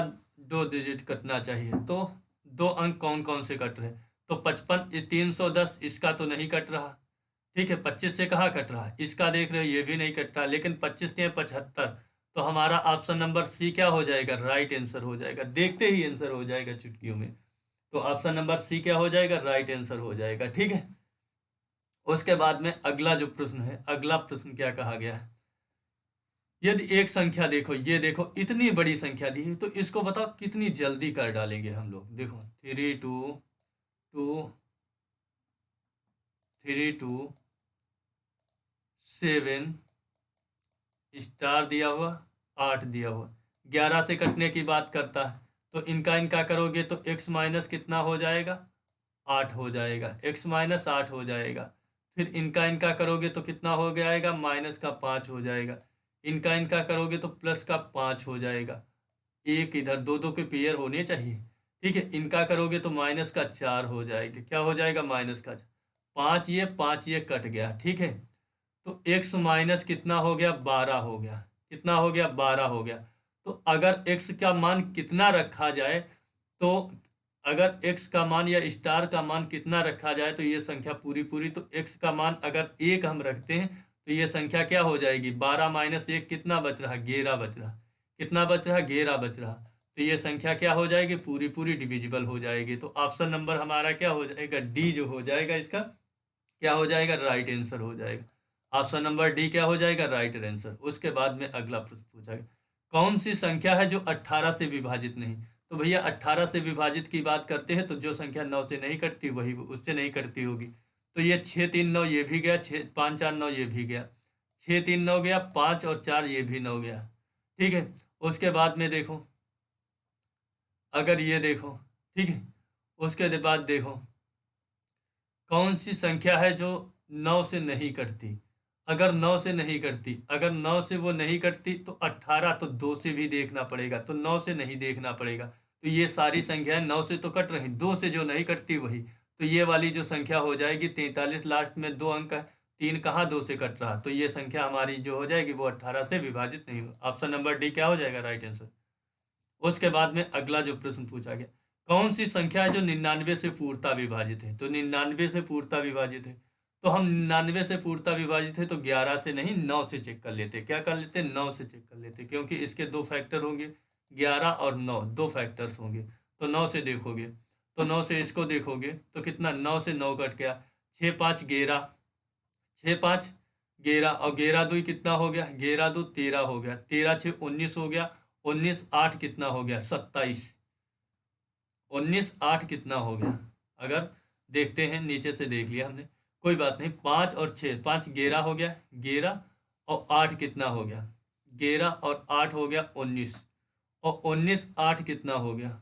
2 डिजिट कटना चाहिए। तो 2 अंक कौन कौन से कट रहे? तो 55 310 इसका तो नहीं कट रहा। ठीक है। 25 से कहाँ कट रहा है? इसका देख रहे हो, ये भी नहीं कट रहा। लेकिन 25 ने 75। तो हमारा ऑप्शन नंबर सी क्या हो जाएगा? राइट आंसर हो जाएगा। देखते ही आंसर हो जाएगा चुटकियों में। तो ऑप्शन नंबर सी क्या हो जाएगा? राइट आंसर हो जाएगा। ठीक है। उसके बाद में अगला जो प्रश्न है, अगला प्रश्न क्या कहा गया है? यदि एक संख्या देखो, ये देखो इतनी बड़ी संख्या दी है तो इसको बताओ कितनी जल्दी कर डालेंगे हम लोग। देखो 3 2 2 3 2 7 स्टार दिया हुआ, 8 दिया हुआ, 11 से कटने की बात करता है। तो इनका इनका करोगे तो x माइनस कितना हो जाएगा? 8 हो जाएगा। x माइनस 8 हो जाएगा। फिर इनका इनका करोगे तो कितना हो जाएगा? माइनस का 5 हो जाएगा। इनका इनका करोगे तो प्लस का 5 हो जाएगा। एक इधर, दो दो के पेयर होने चाहिए। ठीक है। इनका करोगे तो माइनस का 4 हो जाएगा। क्या हो जाएगा? माइनस का 5। ये 5 ये कट गया। ठीक है। तो x माइनस कितना हो गया? 12 हो गया। कितना हो गया? 12 हो गया। तो अगर x का मान कितना रखा जाए, तो अगर x का मान या स्टार का मान कितना रखा जाए तो ये संख्या पूरी पूरी, तो x का मान अगर 1 हम रखते हैं तो ये संख्या क्या हो जाएगी, 12 माइनस 1 कितना बच रहा, 11 बच रहा। कितना बच रहा, 11 बच रहा। तो ये संख्या क्या हो जाएगी, पूरी पूरी डिविजिबल हो जाएगी। तो ऑप्शन नंबर हमारा क्या हो जाएगा, डी जो हो जाएगा, इसका क्या हो जाएगा, राइट आंसर हो जाएगा। ऑप्शन नंबर डी क्या हो जाएगा, राइट आंसर। उसके बाद में अगला प्रश्न पूछा गया, कौन सी संख्या है जो 18 से विभाजित नहीं। तो भैया 18 से विभाजित की बात करते हैं तो जो संख्या 9 से नहीं कटती वही उससे नहीं कटती होगी। तो ये 6 3 9 ये भी गया, 6 5 4 9 ये भी गया, 6 3 9 गया, 5 और 4 ये भी 9 गया। ठीक है, उसके बाद में देखो, अगर ये देखो, ठीक है, उसके बाद देखो कौन सी संख्या है जो 9 से नहीं कटती। अगर 9 से नहीं कटती, अगर 9 से वो नहीं कटती तो 18 तो 2 से भी देखना पड़ेगा, तो 9 से नहीं देखना पड़ेगा। तो ये सारी संख्याएं 9 से तो कट रही, 2 से जो नहीं कटती वही। तो ये वाली जो संख्या हो जाएगी 43, लास्ट में 2 अंक है, 3 कहाँ 2 से कट रहा। तो ये संख्या हमारी जो हो जाएगी वो 18 से विभाजित नहीं हो। ऑप्शन नंबर डी क्या हो जाएगा, राइट आंसर। उसके बाद में अगला जो प्रश्न पूछा गया, कौन सी संख्या है जो 99 से पूर्णतः विभाजित है। तो 99 से पूर्णतः विभाजित है, तो हम 99 से पूर्णतः विभाजित है तो 11 से नहीं 9 से चेक कर लेते। क्या कर लेते, 9 से चेक कर लेते, क्योंकि इसके दो फैक्टर होंगे, 11 और 9 दो फैक्टर्स होंगे। तो 9 से देखोगे, तो 9 से इसको देखोगे तो कितना, 9 से 9 कट गया, 6 5 11, 6 5 11 और 11 2 कितना हो गया, 11 2 13 हो गया, 13 6 19 हो गया, 19 8 कितना हो गया, 27, 19 8 कितना हो गया। अगर देखते हैं, नीचे से देख लिया हमने, कोई बात नहीं, 5 और 6, 5 11 हो गया, 11 और 8 कितना हो गया, 11 और 8 हो गया 19, और 19 8 कितना हो गया,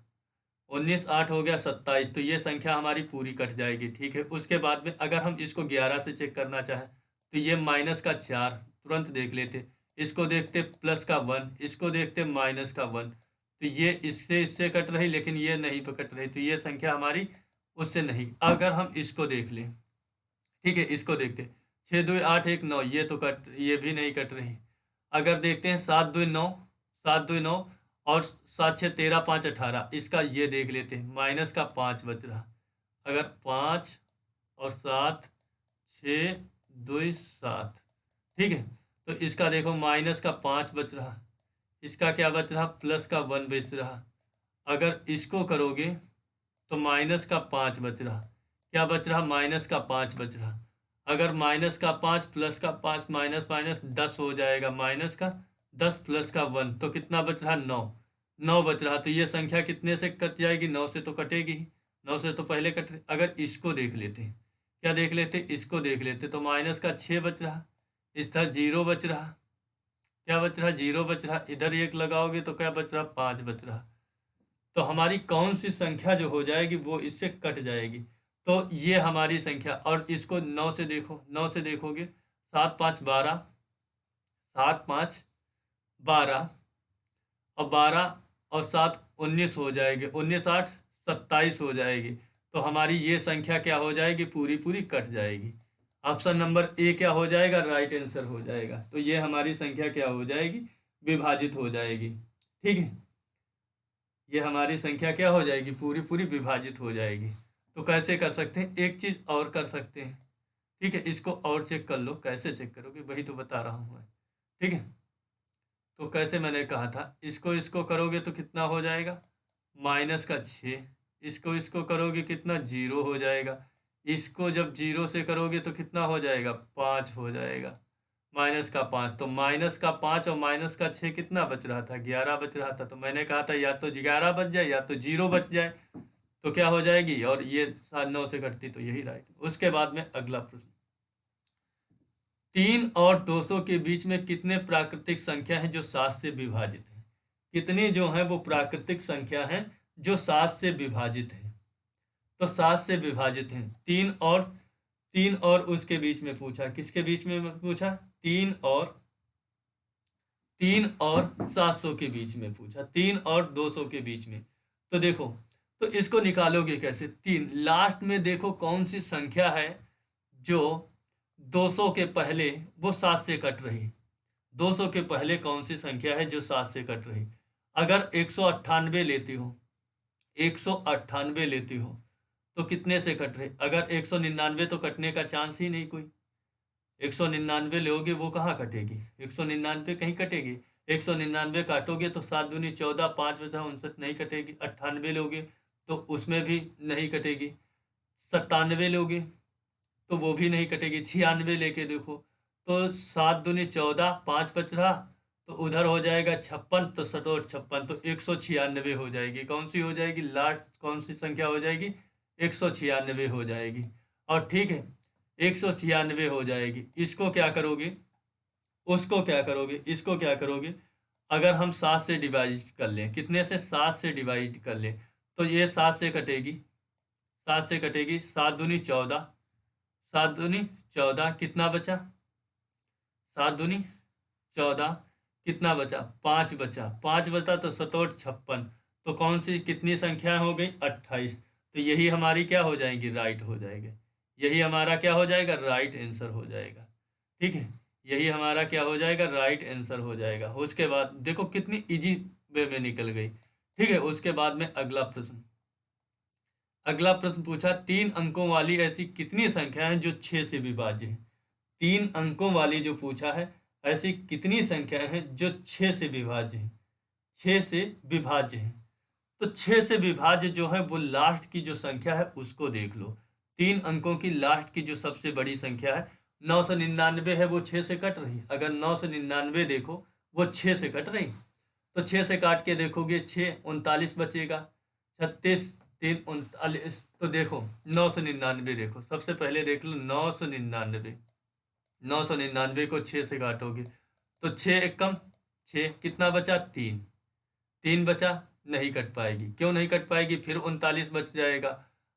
19 8 हो गया 27। तो ये संख्या हमारी पूरी कट जाएगी। ठीक है, उसके बाद में अगर हम इसको 11 से चेक करना चाहें तो ये माइनस का 4 तुरंत देख लेते, इसको देखते प्लस का 1, इसको देखते माइनस का 1। तो ये इससे कट रही, लेकिन ये नहीं कट रही, तो ये संख्या हमारी उससे नहीं। अगर हम इसको देख लें, ठीक है, इसको देखते, 6 2 8 1 9, ये तो कट, ये भी नहीं कट रही। अगर देखते हैं 7 2 9, 7 2 9 और 7 6 13 5 18, इसका ये देख लेते हैं, माइनस का 5 बच रहा। अगर 5 और 7 6 2 7, ठीक है, तो इसका देखो माइनस का 5 बच रहा, इसका क्या बच रहा, प्लस का 1 बच रहा। अगर इसको करोगे तो माइनस का 5 बच रहा, क्या बच रहा, माइनस का 5 बच रहा। अगर माइनस का 5 प्लस का 5 माइनस माइनस 10 हो जाएगा, माइनस का 10 प्लस का 1, तो कितना बच रहा, 9, 9 बच रहा। तो ये संख्या कितने से कट जाएगी, 9 से तो कटेगी ही, 9 से तो पहले कट रही। अगर इसको देख लेते, क्या देख लेते, इसको देख लेते, तो माइनस का 6 बच रहा, इसका 0 बच रहा, क्या बच रहा, 0 बच रहा। इधर 1 लगाओगे तो क्या बच रहा, 5 बच रहा। तो हमारी कौन सी संख्या जो हो जाएगी वो इससे कट जाएगी। तो ये हमारी संख्या, और इसको 9 से देखो, 9 से देखोगे, 7 5 12, 7 5 12 और 12 और 7 19 हो जाएगी, 19 8 27 हो जाएगी। तो हमारी ये संख्या क्या हो जाएगी, पूरी पूरी कट जाएगी। ऑप्शन नंबर ए क्या हो जाएगा, राइट आंसर हो जाएगा। तो ये हमारी संख्या क्या हो जाएगी, विभाजित हो जाएगी। ठीक है, ये हमारी संख्या क्या हो जाएगी, पूरी पूरी विभाजित हो जाएगी। तो कैसे कर सकते हैं, एक चीज़ और कर सकते हैं। ठीक है, इसको और चेक कर लो, कैसे चेक करोगे वही तो बता रहा हूँ मैं। ठीक है, तो कैसे मैंने कहा था, इसको करोगे तो कितना हो जाएगा, माइनस का 6, इसको करोगे कितना, 0 हो जाएगा। इसको जब 0 से करोगे तो कितना हो जाएगा, 5 हो जाएगा, माइनस का 5। तो माइनस का 5 और माइनस का 6 कितना बच रहा था, 11 बच रहा था। तो मैंने कहा था या तो 11 बच जाए या तो 0 बच जाए, तो क्या हो जाएगी, और ये 9 से कटती, तो यही राइट। उसके बाद में अगला प्रश्न, 3 और 200 के बीच में कितने प्राकृतिक संख्या हैं जो 7 से विभाजित हैं। कितने जो हैं वो प्राकृतिक संख्या हैं जो 7 से विभाजित हैं। तो 7 से विभाजित हैं, 3 और उसके बीच में पूछा, किसके बीच में पूछा, 3 और 700 के बीच में पूछा, 3 और 200 के बीच में। तो देखो, तो इसको निकालोगे कैसे, 3 लास्ट में देखो कौन सी संख्या है जो 200 के पहले वो 7 से कट रही। 200 के पहले कौन सी संख्या है जो 7 से कट रही। अगर 198 लेती हो, 198 लेती हो तो कितने से कट रहे, अगर 199 तो कटने का चांस ही नहीं कोई। 199 लोगे वो कहाँ कटेगी, 199 कहीं कटेगी, 199 काटोगे तो 7 दूनी 14, 5 बचा 59 नहीं कटेगी। 98 लोगे तो उसमें भी नहीं कटेगी। 97 लोगे तो वो भी नहीं कटेगी। 96 लेके देखो तो 7 दूनी 14, 5 बच रहा तो उधर हो जाएगा 56, तो 57 तो 196 हो जाएगी। कौन सी हो जाएगी, लास्ट कौन सी संख्या हो जाएगी, 196 हो जाएगी। और ठीक है 196 हो जाएगी। इसको क्या करोगे, उसको क्या करोगे, इसको क्या करोगे, अगर हम 7 से डिवाइड कर लें, कितने से, 7 से डिवाइड कर लें तो ये 7 से कटेगी, 7 से कटेगी, 7 दूनी 14, 7 दूनी 14 कितना बचा, 7 दूनी 14 कितना बचा, 5 बचा, 5 बचा तो 7 56, तो कौन सी कितनी संख्या हो गई, 28। तो यही हमारी क्या हो जाएगी, राइट हो जाएगा। यही हमारा क्या हो जाएगा, राइट आंसर हो जाएगा। ठीक है, यही हमारा क्या हो जाएगा, राइट आंसर हो जाएगा। उसके बाद देखो कितनी इजी वे में निकल गई। ठीक है, उसके बाद में अगला प्रश्न, अगला प्रश्न पूछा 3 अंकों वाली ऐसी कितनी संख्या है जो 6 से विभाज्य है। 3 अंकों वाली जो पूछा है, ऐसी कितनी संख्या है जो 6 से विभाज्य है, 6 से विभाज्य है। तो 6 से विभाज्य जो है वो लास्ट की जो संख्या है उसको देख लो। 3 अंकों की लास्ट की जो सबसे बड़ी संख्या है 999 है, वो 6 से कट रही। अगर 999 देखो वो 6 से कट रही, तो 6 से काट के देखोगे 6 39 बचेगा, 36 3 39। तो देखो 999 देखो, सबसे पहले देख लो 999, 999 को 6 से काटोगे तो 6 एक कम 6 कितना बचा, 3, 3 बचा, नहीं कट पाएगी। क्यों नहीं कट पाएगी, फिर 39 बच जाएगा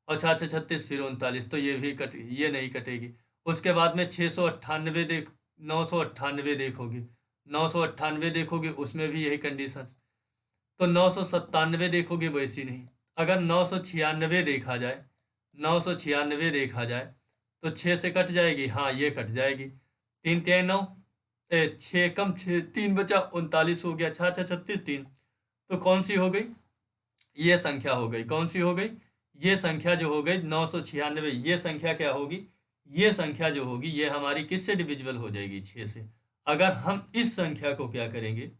और 6 36 फिर 39, तो ये भी कट, ये नहीं कटेगी। उसके बाद में 698 देख, 998 देखोगे, 998 देखोगे उसमें भी यही कंडीशन। तो 997 देखोगे वैसी नहीं। अगर 996 देखा जाए, 996 देखा जाए तो 6 से कट जाएगी, हाँ ये कट जाएगी। 3 3 9, 6 कम 6 3 बचा 39 हो गया, 6 6 36 3, तो कौन सी हो गई, ये संख्या हो गई। कौन सी हो गई, ये संख्या जो हो गई 996। ये संख्या क्या होगी, ये संख्या जो होगी ये हमारी किससे डिविजिबल हो जाएगी, 6 से। अगर हम इस संख्या को क्या करेंगे,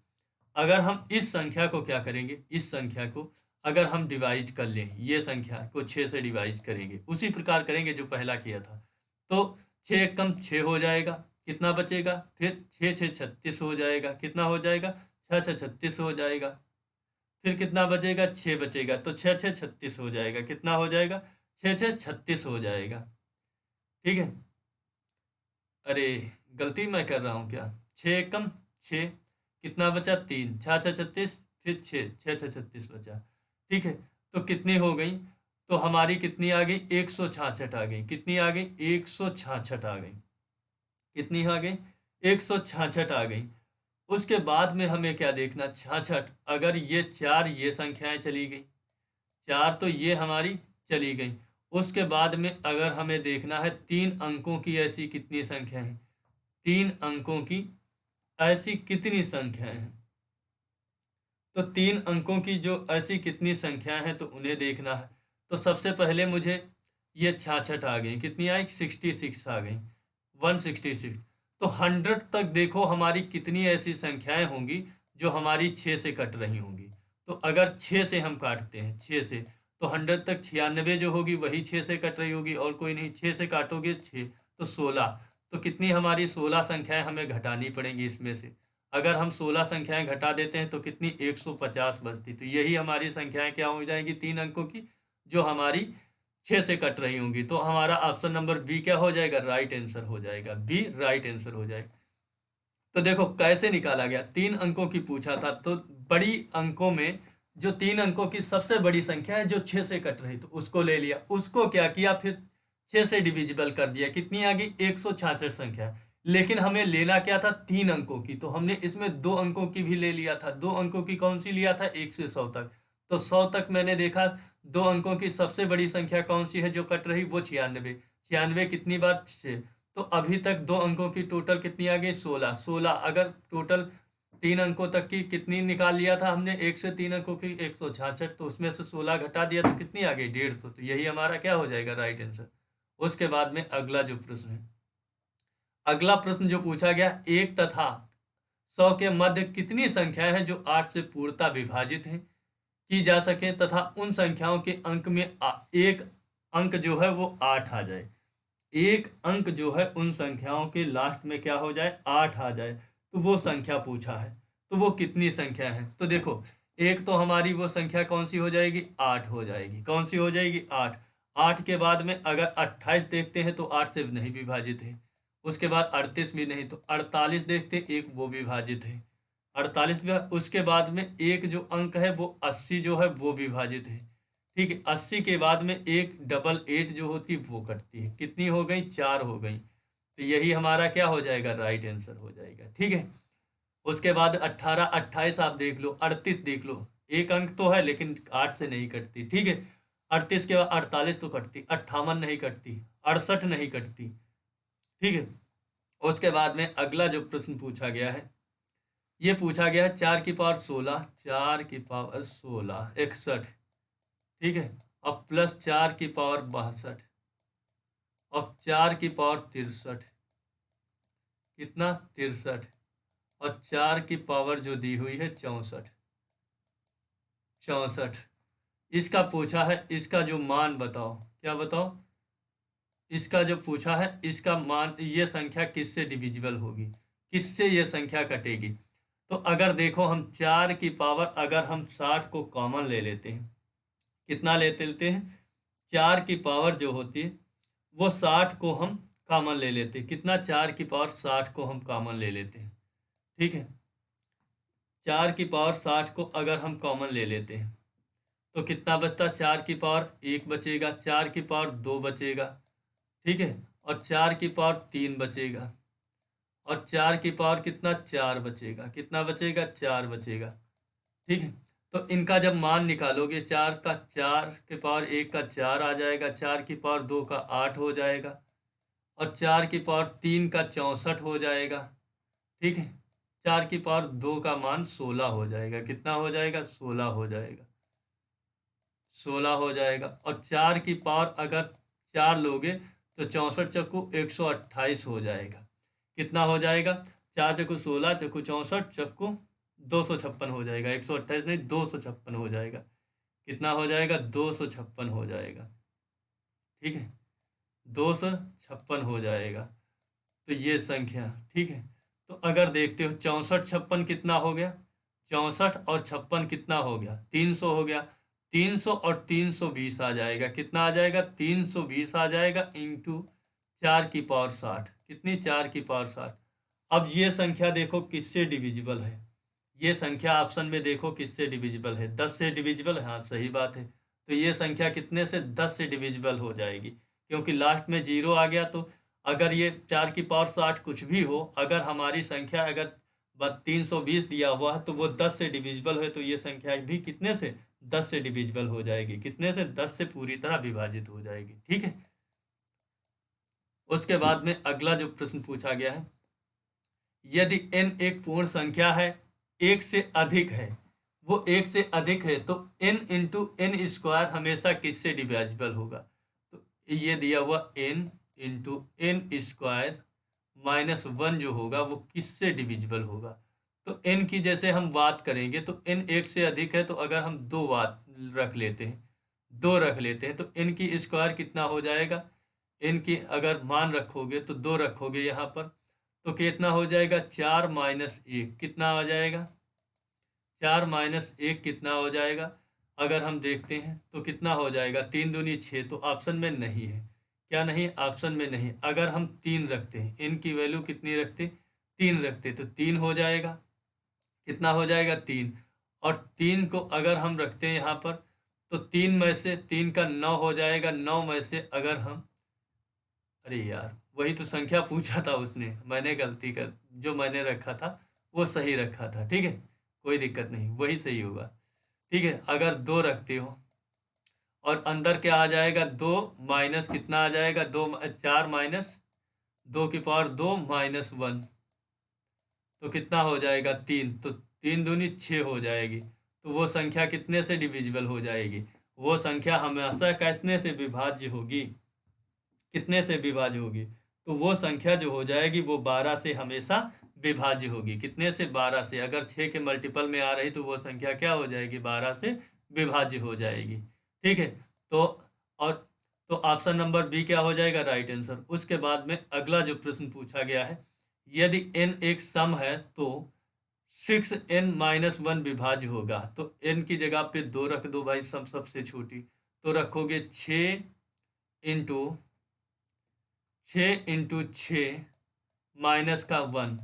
अगर हम इस संख्या को क्या करेंगे, इस संख्या को अगर हम डिवाइड कर लें, ये संख्या को 6 से डिवाइड करेंगे, उसी प्रकार करेंगे जो पहला किया था, तो 6 कम 6 हो जाएगा, कितना बचेगा, फिर 6 6 36 हो जाएगा, कितना हो जाएगा, 6 6 36 हो जाएगा, फिर कितना बचेगा, 6 बचेगा, तो 6 6 36 हो जाएगा, कितना हो जाएगा, 6 6 36 हो जाएगा। ठीक है, अरे गलती मैं कर रहा हूँ क्या, 6 कम 6 कितना बचा, 3, 6 6 36 फिर 6 6 6 36 बचा। ठीक है, तो कितनी हो गई, तो हमारी कितनी आ गई, 166 आ गई। कितनी आ गई, 166 आ गई। कितनी आ गई, 166 आ गई। उसके बाद में हमें क्या देखना, 66, अगर ये 4 ये संख्याएं चली गई, 4 तो ये हमारी चली गई। उसके बाद में अगर हमें देखना है 3 अंकों की ऐसी कितनी संख्या है, 3 अंकों की ऐसी कितनी संख्याएं हैं, तो 3 अंकों की जो ऐसी कितनी संख्याएं हैं तो उन्हें देखना है। तो सबसे पहले मुझे ये 66 आ गई, कितनी आई, 66 आ गई, 166। तो 100 तक देखो हमारी कितनी ऐसी संख्याएं होंगी जो हमारी 6 से कट रही होंगी। तो अगर 6 से हम काटते हैं, 6 से, तो 100 तक 96 जो होगी वही 6 से कट रही होगी और कोई नहीं। 6 से काटोगे 6 तो 16, तो कितनी हमारी 16 संख्याएं हमें घटानी पड़ेंगी इसमें से। अगर हम 16 संख्याएं घटा देते हैं तो कितनी, 150 बचती। तो यही हमारी संख्याएं क्या हो जाएंगी, 3 अंकों की, जो हमारी 6 से कट रही होंगी। तो हमारा ऑप्शन नंबर बी क्या हो जाएगा, राइट आंसर हो जाएगा, बी राइट आंसर हो जाएगा। तो देखो कैसे निकाला गया, 3 अंकों की पूछा था, तो बड़ी अंकों में जो 3 अंकों की सबसे बड़ी संख्या है जो 6 से कट रही, तो उसको ले लिया। उसको क्या किया, फिर 6 से डिविजिबल कर दिया, कितनी आ गई, 166 संख्या। लेकिन हमें लेना क्या था, 3 अंकों की, तो हमने इसमें 2 अंकों की भी ले लिया था। 2 अंकों की कौन सी लिया था, 1 से 100 तक। तो 100 तक मैंने देखा 2 अंकों की सबसे बड़ी संख्या कौन सी है जो कट रही, वो 96। 96 कितनी बार, 6। तो अभी तक 2 अंकों की टोटल कितनी आ गई, 16। 16 अगर टोटल 3 अंकों तक की कितनी निकाल लिया था हमने, 1 से 3 अंकों की 166, तो उसमें से 16 घटा दिया तो कितनी आ गई, 150। तो यही हमारा क्या हो जाएगा, राइट आंसर। उसके बाद में अगला जो प्रश्न है, अगला प्रश्न जो पूछा गया, 1 तथा 100 के मध्य कितनी संख्याएं हैं जो 8 से पूर्णतः विभाजित हैं की जा सके तथा उन संख्याओं के अंक में एक अंक जो है वो 8 आ जाए। एक अंक जो है उन संख्याओं के लास्ट में क्या हो जाए, 8 आ जाए, तो वो संख्या पूछा है। तो वो कितनी संख्या है, तो देखो एक तो हमारी वो संख्या कौन सी हो जाएगी, 8 हो जाएगी। कौन सी हो जाएगी, 8। 8 के बाद में अगर 28 देखते हैं तो 8 से नहीं विभाजित है। उसके बाद 38 भी नहीं, तो 48 देखते, एक वो विभाजित है। 48 भी। उसके बाद में एक जो अंक है वो 80 जो है वो विभाजित है। ठीक है, 80 के बाद में एक 88 जो होती है वो कटती है। कितनी हो गई, 4 हो गई। तो यही हमारा क्या हो जाएगा, राइट आंसर हो जाएगा। ठीक है, उसके बाद 18, 28 आप देख लो, 38 देख लो, एक अंक तो है लेकिन 8 से नहीं कटती। ठीक है, 38 के बाद 48 तो कटती, 58 नहीं कटती, 68 नहीं कटती। ठीक है, उसके बाद में अगला जो प्रश्न पूछा गया है, ये पूछा गया है 4 की पावर 16, 4 की पावर 16 61। ठीक है, अब प्लस 4 की पावर 62, अब 4 की पावर 63, कितना 63, और 4 की पावर जो दी हुई है 64, 64। इसका पूछा है, इसका जो मान बताओ, क्या बताओ, इसका जो पूछा है इसका मान, ये संख्या किससे डिविजिबल होगी, किससे ये संख्या कटेगी। तो अगर देखो हम 4 की पावर, अगर हम 60 को कॉमन ले लेते हैं, कितना लेते हैं, 4 की पावर जो होती है वो 60 को हम कॉमन ले लेते हैं। कितना, 4 की पावर 60 को हम कॉमन ले लेते हैं। ठीक है, 4 की पावर 60 को अगर हम कॉमन ले लेते हैं तो कितना बचता, 4 की पावर 1 बचेगा, 4 की पावर 2 बचेगा। ठीक है, और 4 की पावर 3 बचेगा, और 4 की पावर कितना, 4 बचेगा। कितना बचेगा, 4 बचेगा। ठीक है, तो इनका जब मान निकालोगे, 4 का 4 के पावर 1 का 4 आ जाएगा, 4 की पावर 2 का 8 हो जाएगा, और 4 की पावर 3 का 64 हो जाएगा। ठीक है, 4 की पावर 2 का मान 16 हो जाएगा। कितना हो जाएगा, 16 हो जाएगा, 16 हो जाएगा। और 4 की पावर अगर 4 लोगे तो 64 चक्कू 128 हो जाएगा। कितना हो जाएगा, 4 चक्कू 16, चक्कू 64, चक्कू 256 हो जाएगा। 128 नहीं, 256 हो जाएगा। कितना हो जाएगा, 256 हो जाएगा। ठीक है, 256 हो जाएगा। तो ये संख्या, ठीक है, तो अगर देखते हो 64 56 कितना हो गया, 64 और 56 कितना हो गया, 300 हो गया। 300 और 320 आ जाएगा। कितना आ जाएगा, 320 आ जाएगा इंटू 4 की पावर 60। कितनी, 4 की पावर 60। अब ये संख्या देखो किससे डिविजिबल है, ये संख्या ऑप्शन में देखो किससे डिविजिबल है, 10 से डिविजिबल है। हाँ सही बात है, तो ये संख्या कितने से, 10 से डिविजिबल हो जाएगी, क्योंकि लास्ट में 0 आ गया। तो अगर ये 4 की पावर 60 कुछ भी हो, अगर हमारी संख्या अगर 320 दिया हुआ है तो वो 10 से डिविजिबल है, तो ये संख्या भी कितने से, 10 से डिविजिबल हो जाएगी। कितने से, 10 से पूरी तरह विभाजित हो जाएगी। ठीक है, उसके बाद में अगला जो प्रश्न पूछा गया है, यदि n एक पूर्ण संख्या है, एक से अधिक है, वो एक से अधिक है, तो n इंटू एन स्क्वायर हमेशा किससे डिविजिबल होगा। तो ये दिया हुआ n into n square minus 1 जो होगा वो किससे डिविजिबल होगा। तो n की जैसे हम बात करेंगे तो n एक से अधिक है, तो अगर हम 2 बात रख लेते हैं, 2 रख लेते हैं, तो n की स्क्वायर कितना हो जाएगा, n की अगर मान रखोगे तो 2 रखोगे यहाँ पर, तो कितना हो जाएगा, 4 माइनस 1। कितना आ जाएगा, 4 माइनस 1 कितना हो जाएगा, अगर हम देखते हैं तो कितना हो जाएगा, 3 दूनी 6। तो ऑप्शन में नहीं है, क्या नहीं, ऑप्शन में नहीं। अगर हम 3 रखते हैं, इनकी वैल्यू कितनी रखते, 3 रखते, तो 3 हो जाएगा। कितना हो जाएगा, 3। और 3 को अगर हम रखते हैं यहाँ पर, तो 3 में से 3 का 9 हो जाएगा। 9 में से अगर हम, अरे यार वही तो संख्या पूछा था उसने, मैंने गलती कर, जो मैंने रखा था वो सही रखा था। ठीक है, कोई दिक्कत नहीं, वही सही होगा। ठीक है, अगर 2 रखते हो और अंदर क्या आ जाएगा, 2 माइनस कितना आ जाएगा, 2 4 माइनस 2 की पावर 2 माइनस 1, तो कितना हो जाएगा, 3। तो 3 दूनी 6 हो जाएगी। तो वो संख्या कितने से डिविजिबल हो जाएगी, वो संख्या हमेशा कितने से विभाज्य होगी, कितने से विभाज्य होगी, तो वो संख्या जो हो जाएगी वो 12 से हमेशा विभाज्य होगी। कितने से? 12 से। अगर 6 के मल्टीपल में आ रही तो वो संख्या क्या हो जाएगी? 12 से विभाज्य हो जाएगी। ठीक है, तो और तो ऑप्शन नंबर बी क्या हो जाएगा? Right answer. उसके बाद में अगला जो प्रश्न पूछा गया है, यदि n एक सम है तो 6n-1 विभाज्य होगा। तो n की जगह पे 2 रख दो भाई, सम सबसे छोटी, तो रखोगे 6 इंटू 6 माइनस का 1,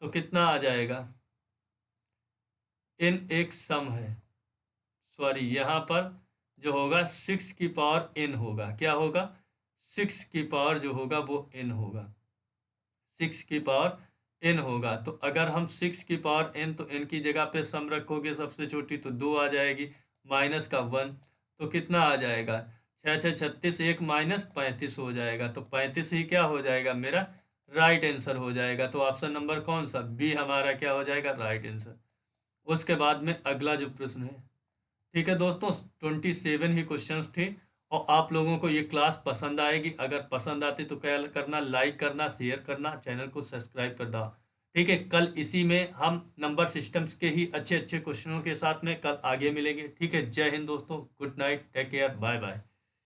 तो कितना आ जाएगा? n एक सम है, सॉरी यहाँ पर जो होगा 6 की पावर n होगा। क्या होगा? 6 की पावर जो होगा वो n होगा, 6 की पावर n होगा। तो अगर हम 6 की पावर n, तो n की जगह पे सम रखोगे सबसे छोटी, तो 2 आ जाएगी, माइनस का 1, तो कितना आ जाएगा? 6 1 माइनस 35 हो जाएगा। तो 35 ही क्या हो जाएगा? मेरा राइट आंसर हो जाएगा। तो ऑप्शन नंबर कौन सा? बी हमारा क्या हो जाएगा? Right answer. उसके बाद में अगला जो प्रश्न है, ठीक है दोस्तों, 27 ही क्वेश्चंस थे और आप लोगों को ये क्लास पसंद आएगी। अगर पसंद आती तो क्या करना? लाइक करना, शेयर करना, चैनल को सब्सक्राइब करना। ठीक है, कल इसी में हम नंबर सिस्टम्स के ही अच्छे अच्छे क्वेश्चनों के साथ में कल आगे मिलेंगे। ठीक है, जय हिंद दोस्तों, good night, take care, bye bye.